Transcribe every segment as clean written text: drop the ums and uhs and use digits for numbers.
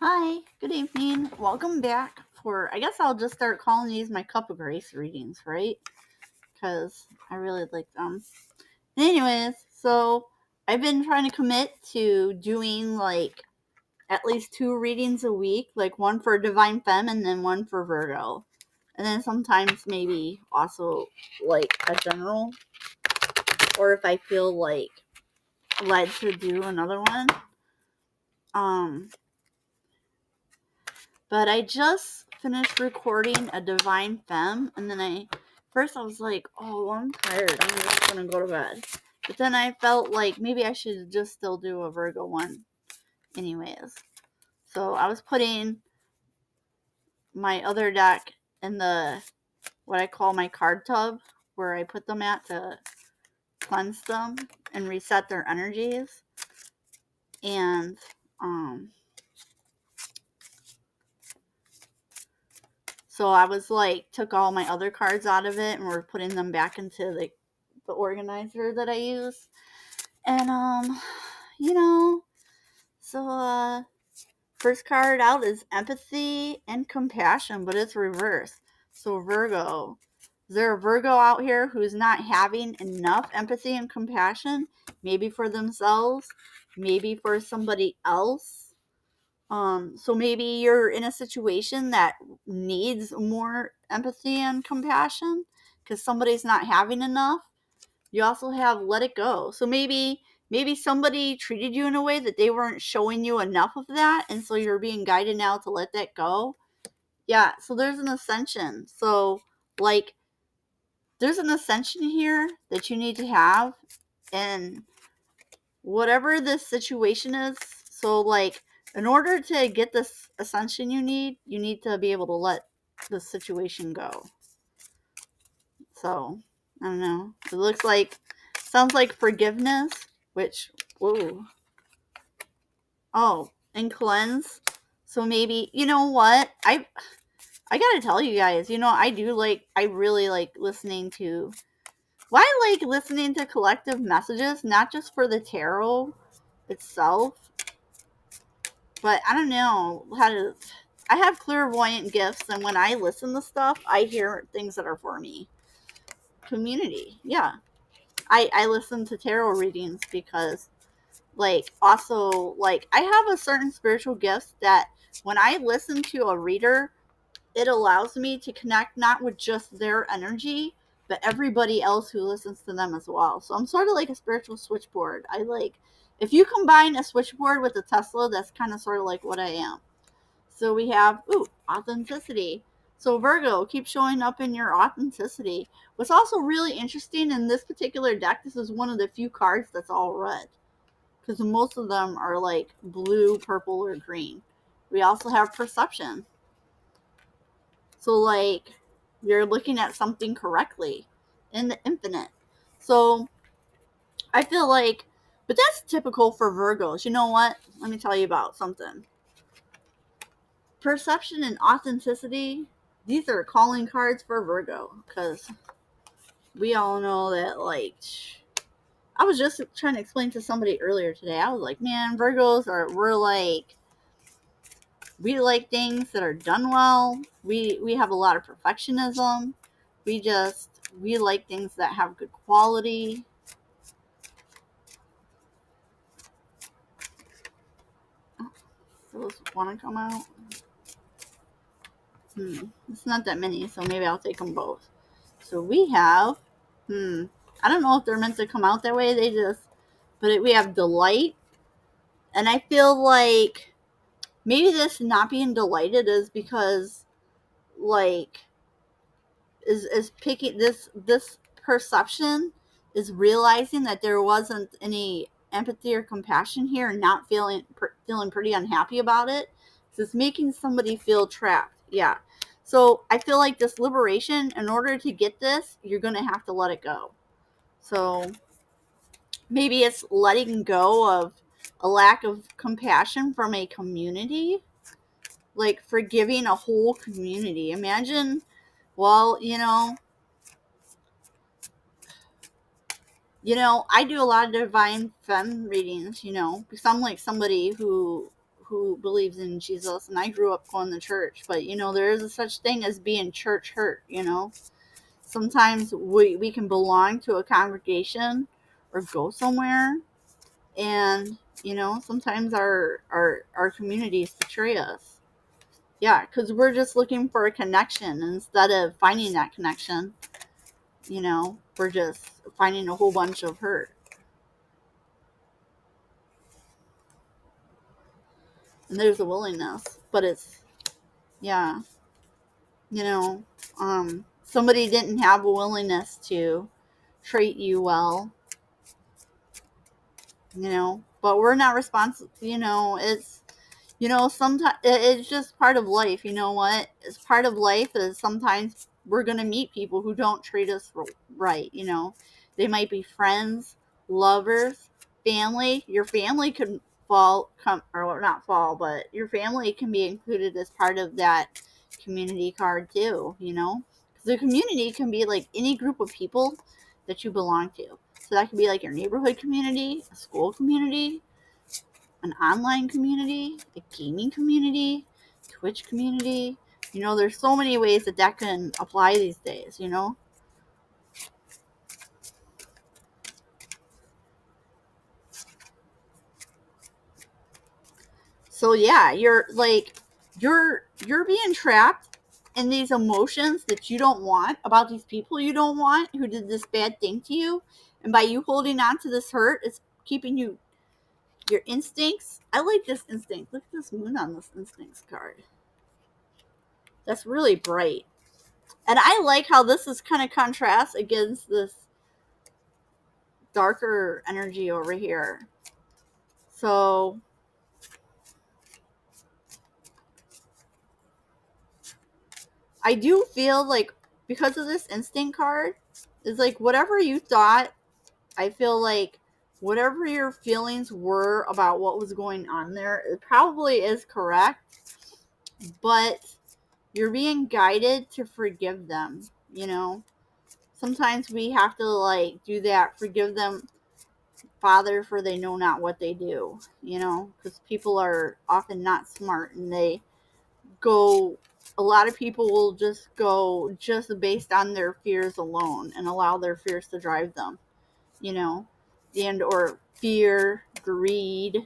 Hi, good evening. Welcome back I guess I'll just start calling these my Cup of Grace readings, right? Because I really like them. Anyways, so I've been trying to commit to doing like at least 2 readings a week, like one for Divine Femme and then one for Virgo. And then sometimes maybe also like a general, or if I feel like led to do another one. Um, But I just finished recording a Divine Femme, and then I was like, oh, I'm tired. I'm just gonna go to bed. But then I felt like maybe I should just still do a Virgo one, anyways. So I was putting my other deck in the what I call my card tub, where I put them at to cleanse them and reset their energies. And so I was like, took all my other cards out of it and we're putting them back into the organizer that I use. And, you know, so, first card out is empathy and compassion, but it's reversed. So Virgo. Is there a Virgo out here who's not having enough empathy and compassion? Maybe for themselves, maybe for somebody else. So maybe you're in a situation that needs more empathy and compassion because somebody's not having enough. You also have let it go. So maybe somebody treated you in a way that they weren't showing you enough of that, and so you're being guided now to let that go. Yeah, so there's an ascension. So like there's an ascension here that you need to have, and whatever this situation is. So like in order to get this ascension you need to be able to let the situation go. So I don't know. It looks like sounds like forgiveness, which whoa. Oh, and cleanse. So maybe you know what? I gotta tell you guys, I really like listening to I like listening to collective messages, not just for the tarot itself, but I don't know how to. I have clairvoyant gifts, and when I listen to stuff, I hear things that are for me. Community, yeah. I listen to tarot readings because, I have a certain spiritual gifts that when I listen to a reader, it allows me to connect not with just their energy, but everybody else who listens to them as well. So I'm sort of like a spiritual switchboard. If you combine a switchboard with a Tesla, that's kind of sort of like what I am. So we have, authenticity. So Virgo, keep showing up in your authenticity. What's also really interesting in this particular deck, this is one of the few cards that's all red. Because most of them are like blue, purple, or green. We also have perception. So like you're looking at something correctly in the infinite. So I feel like, but that's typical for Virgos. You know what? Let me tell you about something. Perception and authenticity, these are calling cards for Virgo because we all know that, like, I was just trying to explain to somebody earlier today. I was like, man, we like things that are done well. We have a lot of perfectionism. We like things that have good quality. Those want to come out. It's not that many, so maybe I'll take them both. So we have, I don't know if they're meant to come out that way. We have delight, and I feel like maybe this not being delighted is because, like, is picking this perception is realizing that there wasn't any empathy or compassion here, and not feeling pretty unhappy about it. So it's making somebody feel trapped. Yeah. So I feel like this liberation, in order to get this, you're gonna have to let it go. So maybe it's letting go of a lack of compassion from a community, like forgiving a whole community. Imagine, well, I do a lot of divine femme readings, because I'm like somebody who who believes in Jesus, and I grew up going to church, but there is a such thing as being church hurt. Sometimes we can belong to a congregation or go somewhere, and sometimes our communities betray us. Yeah, because we're just looking for a connection instead of finding that connection. We're just finding a whole bunch of hurt. And there's a willingness, but it's, yeah, somebody didn't have a willingness to treat you well, but we're not responsible. Sometimes it's just part of life. You know what? It's part of life is sometimes we're going to meet people who don't treat us right. They might be friends, lovers, family. Your family could or not fall, but your family can be included as part of that community card too, because the community can be like any group of people that you belong to. So that could be like your neighborhood community, a school community, an online community, a gaming community, Twitch community. There's so many ways that can apply these days, So yeah, you're being trapped in these emotions that you don't want about these people you don't want who did this bad thing to you. And by you holding on to this hurt, it's keeping your instincts. I like this instinct. Look at this moon on this instincts card. That's really bright. And I like how this is kind of contrast against this darker energy over here. So I do feel like because of this instinct card, it's like whatever you thought, I feel like whatever your feelings were about what was going on there, it probably is correct, but you're being guided to forgive them, Sometimes we have to do that, forgive them, Father, for they know not what they do, because people are often not smart, and a lot of people will just go just based on their fears alone and allow their fears to drive them, and or fear, greed,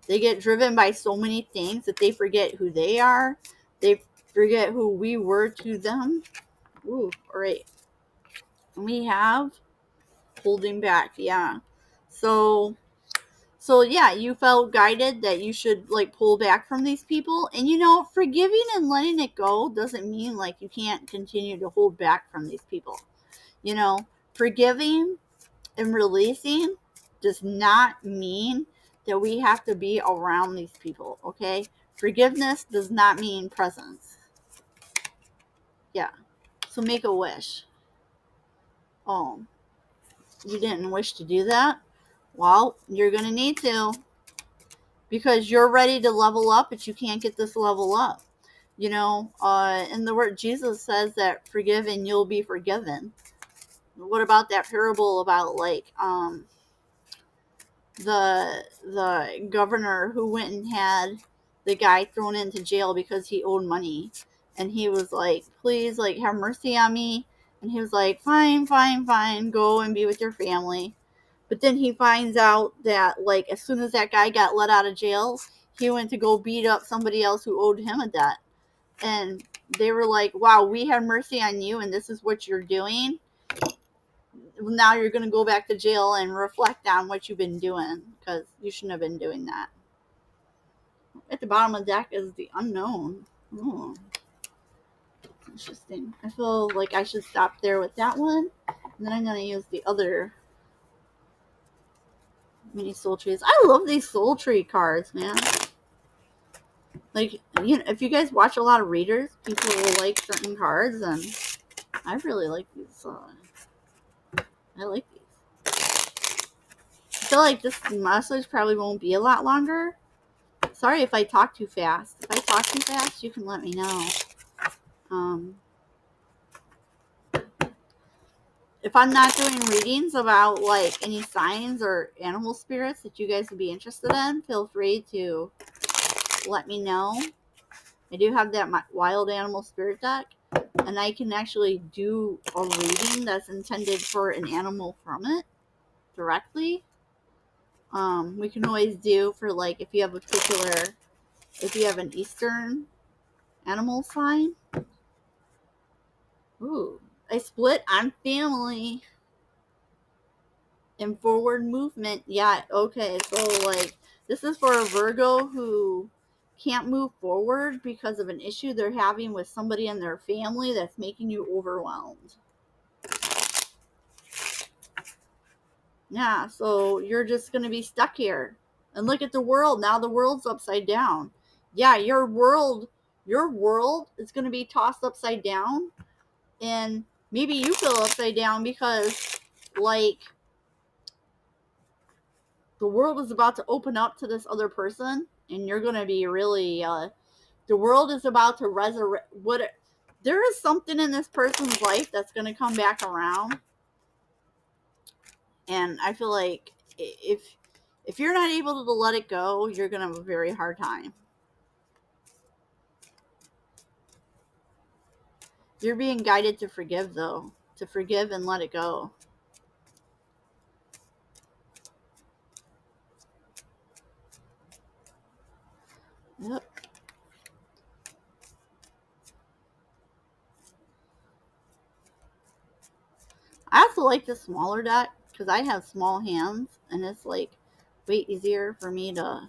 they get driven by so many things that they forget who they are. They forget who we were to them. Ooh, all right. We have holding back, yeah. So yeah, you felt guided that you should pull back from these people. And forgiving and letting it go doesn't mean you can't continue to hold back from these people. Forgiving and releasing does not mean that we have to be around these people, okay? Forgiveness does not mean presence. Yeah. So make a wish. Oh, you didn't wish to do that? Well, you're going to need to, because you're ready to level up, but you can't get this level up. In the word, Jesus says that forgive and you'll be forgiven. What about that parable about the governor who went and had the guy thrown into jail because he owed money, and he was like, please have mercy on me, and he was like, fine, go and be with your family. But then he finds out that as soon as that guy got let out of jail, he went to go beat up somebody else who owed him a debt. And they were like, wow, we have mercy on you, and this is what you're doing. Now you're going to go back to jail and reflect on what you've been doing, because you shouldn't have been doing that. At the bottom of the deck is the unknown. Oh, interesting. I feel like I should stop there with that one, and then I'm going to use the other mini soul trees. I love these soul tree cards, man. If you guys watch a lot of readers, people will like certain cards, and I really like these. I like these. I feel like this message probably won't be a lot longer. Sorry if I talk too fast. If I talk too fast, you can let me know. if I'm not doing readings about like any signs or animal spirits that you guys would be interested in, feel free to let me know. I do have that wild animal spirit deck, and I can actually do a reading that's intended for an animal from it directly. We can always do for like if you have an Eastern animal sign. Ooh, I split on family and forward movement. Yeah, okay. So like this is for a Virgo who can't move forward because of an issue they're having with somebody in their family that's making you overwhelmed. Yeah, so you're just going to be stuck here. And look at the world. Now the world's upside down. Yeah, your world is going to be tossed upside down, and maybe you feel upside down because like the world is about to open up to this other person, and you're going to be really the world is about to resurrect there is something in this person's life that's going to come back around. And I feel like if you're not able to let it go, you're going to have a very hard time. You're being guided to forgive, though. To forgive and let it go. Yep. I also like the smaller deck because I have small hands, and it's like way easier for me to.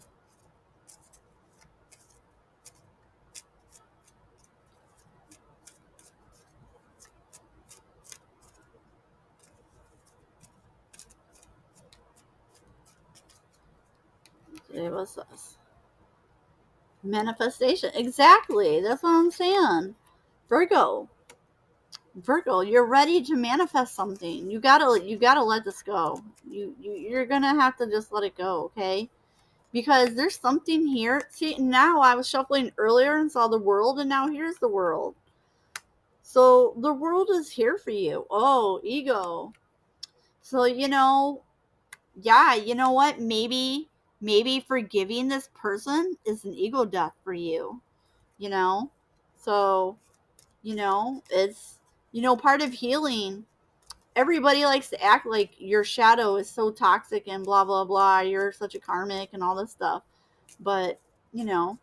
What's this? Manifestation. Exactly. That's what I'm saying. Virgo. Virgo, you're ready to manifest something. You gotta let this go. You're gonna have to just let it go, okay? Because there's something here. See, now I was shuffling earlier and saw the world, and now here's the world. So the world is here for you. Oh, ego. So yeah, you know what? Maybe forgiving this person is an ego death for you. You know, so it's part of healing. Everybody likes to act like your shadow is so toxic and blah blah blah, you're such a karmic and all this stuff, but you know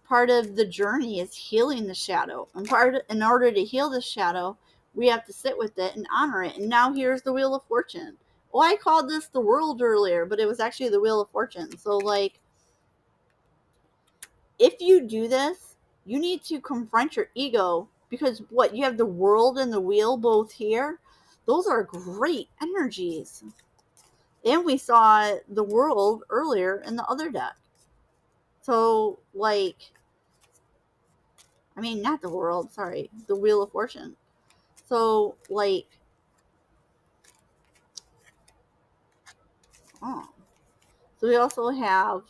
part of the journey is healing the shadow, and in order to heal the shadow, we have to sit with it and honor it. And now here's the Wheel of Fortune. Well, I called this the world earlier, but it was actually the Wheel of Fortune. So like, if you do this, you need to confront your ego, because what you have, the world and the wheel both here, those are great energies. And we saw the world earlier in the other deck. So like, I mean, not the world, sorry, the Wheel of Fortune. So like, oh, so we also have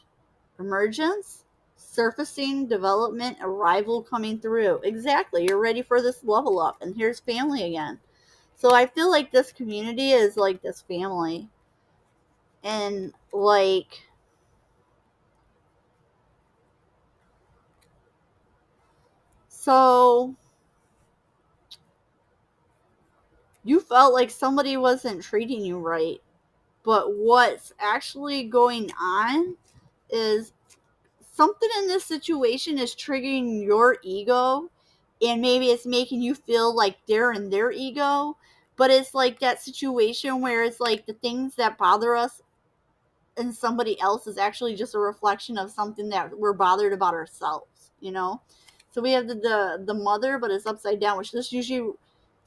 emergence, surfacing, development, arrival, coming through. Exactly, you're ready for this level up, and here's family again. So I feel like this community is like this family. And like, so you felt like somebody wasn't treating you right. But what's actually going on is something in this situation is triggering your ego, and maybe it's making you feel like they're in their ego. But it's like that situation where it's like the things that bother us in somebody else is actually just a reflection of something that we're bothered about ourselves. So we have the mother, but it's upside down, which this usually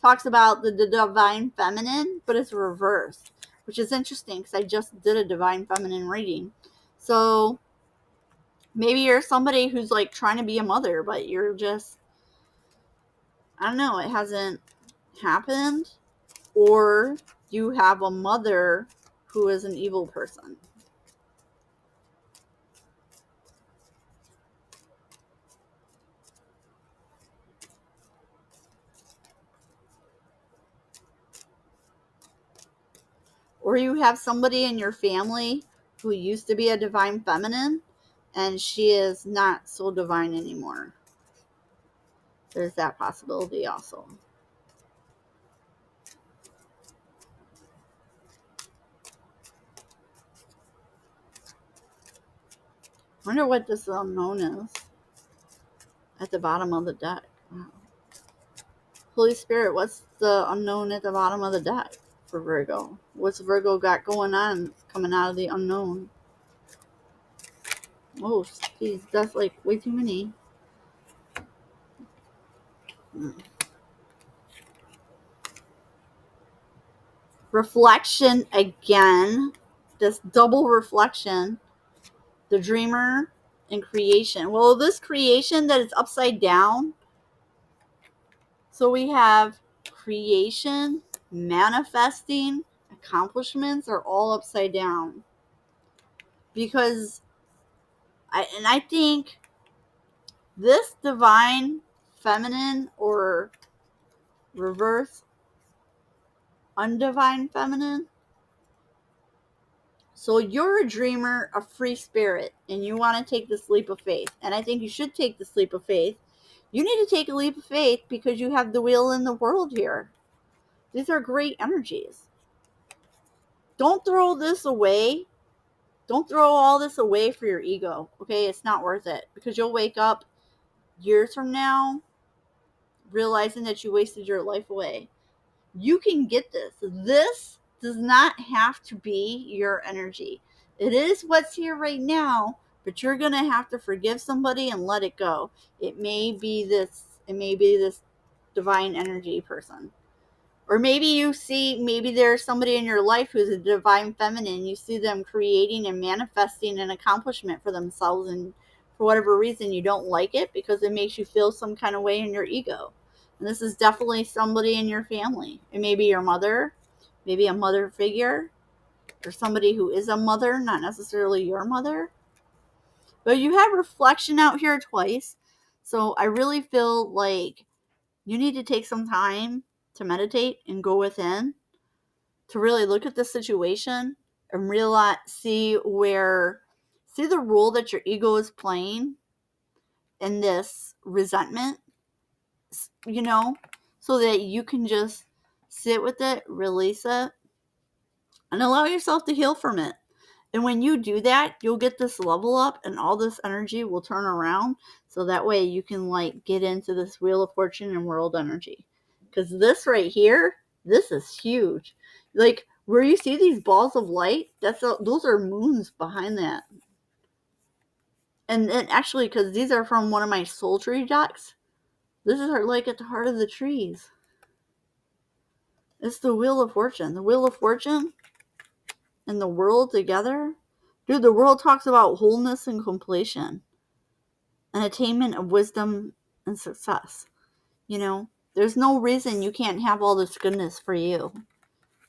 talks about the divine feminine, but it's reversed, which is interesting because I just did a divine feminine reading. So maybe you're somebody who's like trying to be a mother, but you're just, I don't know, it hasn't happened. Or you have a mother who is an evil person. you have somebody in your family who used to be a divine feminine and she is not so divine anymore. There's that possibility also. I wonder what this unknown is at the bottom of the deck. Wow. Holy Spirit, what's the unknown at the bottom of the deck for Virgo? What's Virgo got going on coming out of the unknown? Oh, geez, that's like way too many. Reflection again. This double reflection. The dreamer and creation. Well, this creation that is upside down. So we have creation, manifesting, accomplishments are all upside down. Because I think this divine feminine or reverse undivine feminine. So you're a dreamer, a free spirit, and you want to take this leap of faith. And I think you should take this leap of faith. You need to take a leap of faith because you have the wheel in the world here. These are great energies. Don't throw this away. Don't throw all this away for your ego. Okay, it's not worth it. Because you'll wake up years from now realizing that you wasted your life away. You can get this. This does not have to be your energy. It is what's here right now, but you're going to have to forgive somebody and let it go. It may be this divine energy person. Or maybe there's somebody in your life who's a divine feminine. You see them creating and manifesting an accomplishment for themselves, and for whatever reason you don't like it because it makes you feel some kind of way in your ego. And this is definitely somebody in your family. It may be your mother, maybe a mother figure, or somebody who is a mother, not necessarily your mother. But you have reflection out here twice. So I really feel like you need to take some time to meditate and go within to really look at the situation and see the role that your ego is playing in this resentment, so that you can just sit with it, release it, and allow yourself to heal from it. And when you do that, you'll get this level up and all this energy will turn around. So that way you can get into this Wheel of Fortune and world energy. Because this right here, this is huge. Where you see these balls of light, those are moons behind that. And actually, because these are from one of my soul tree decks, this is at the heart of the trees. It's the Wheel of Fortune. The Wheel of Fortune and the world together. Dude, the world talks about wholeness and completion, an attainment of wisdom and success. There's no reason you can't have all this goodness for you.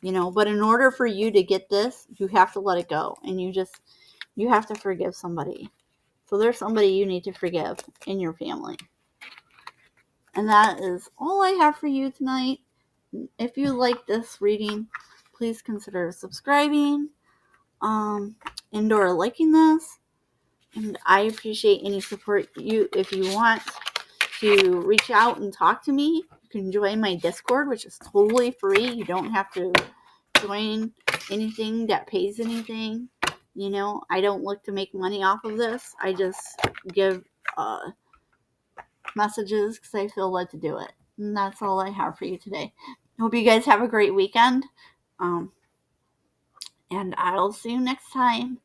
But in order for you to get this, you have to let it go. And you have to forgive somebody. So there's somebody you need to forgive in your family. And that is all I have for you tonight. If you like this reading, please consider subscribing and/or liking this. And I appreciate any support. If you want to reach out and talk to me, you can join my Discord, which is totally free. You don't have to join anything that pays anything. I don't look to make money off of this. I just give messages because I feel led to do it. And that's all I have for you today. Hope you guys have a great weekend. And I'll see you next time.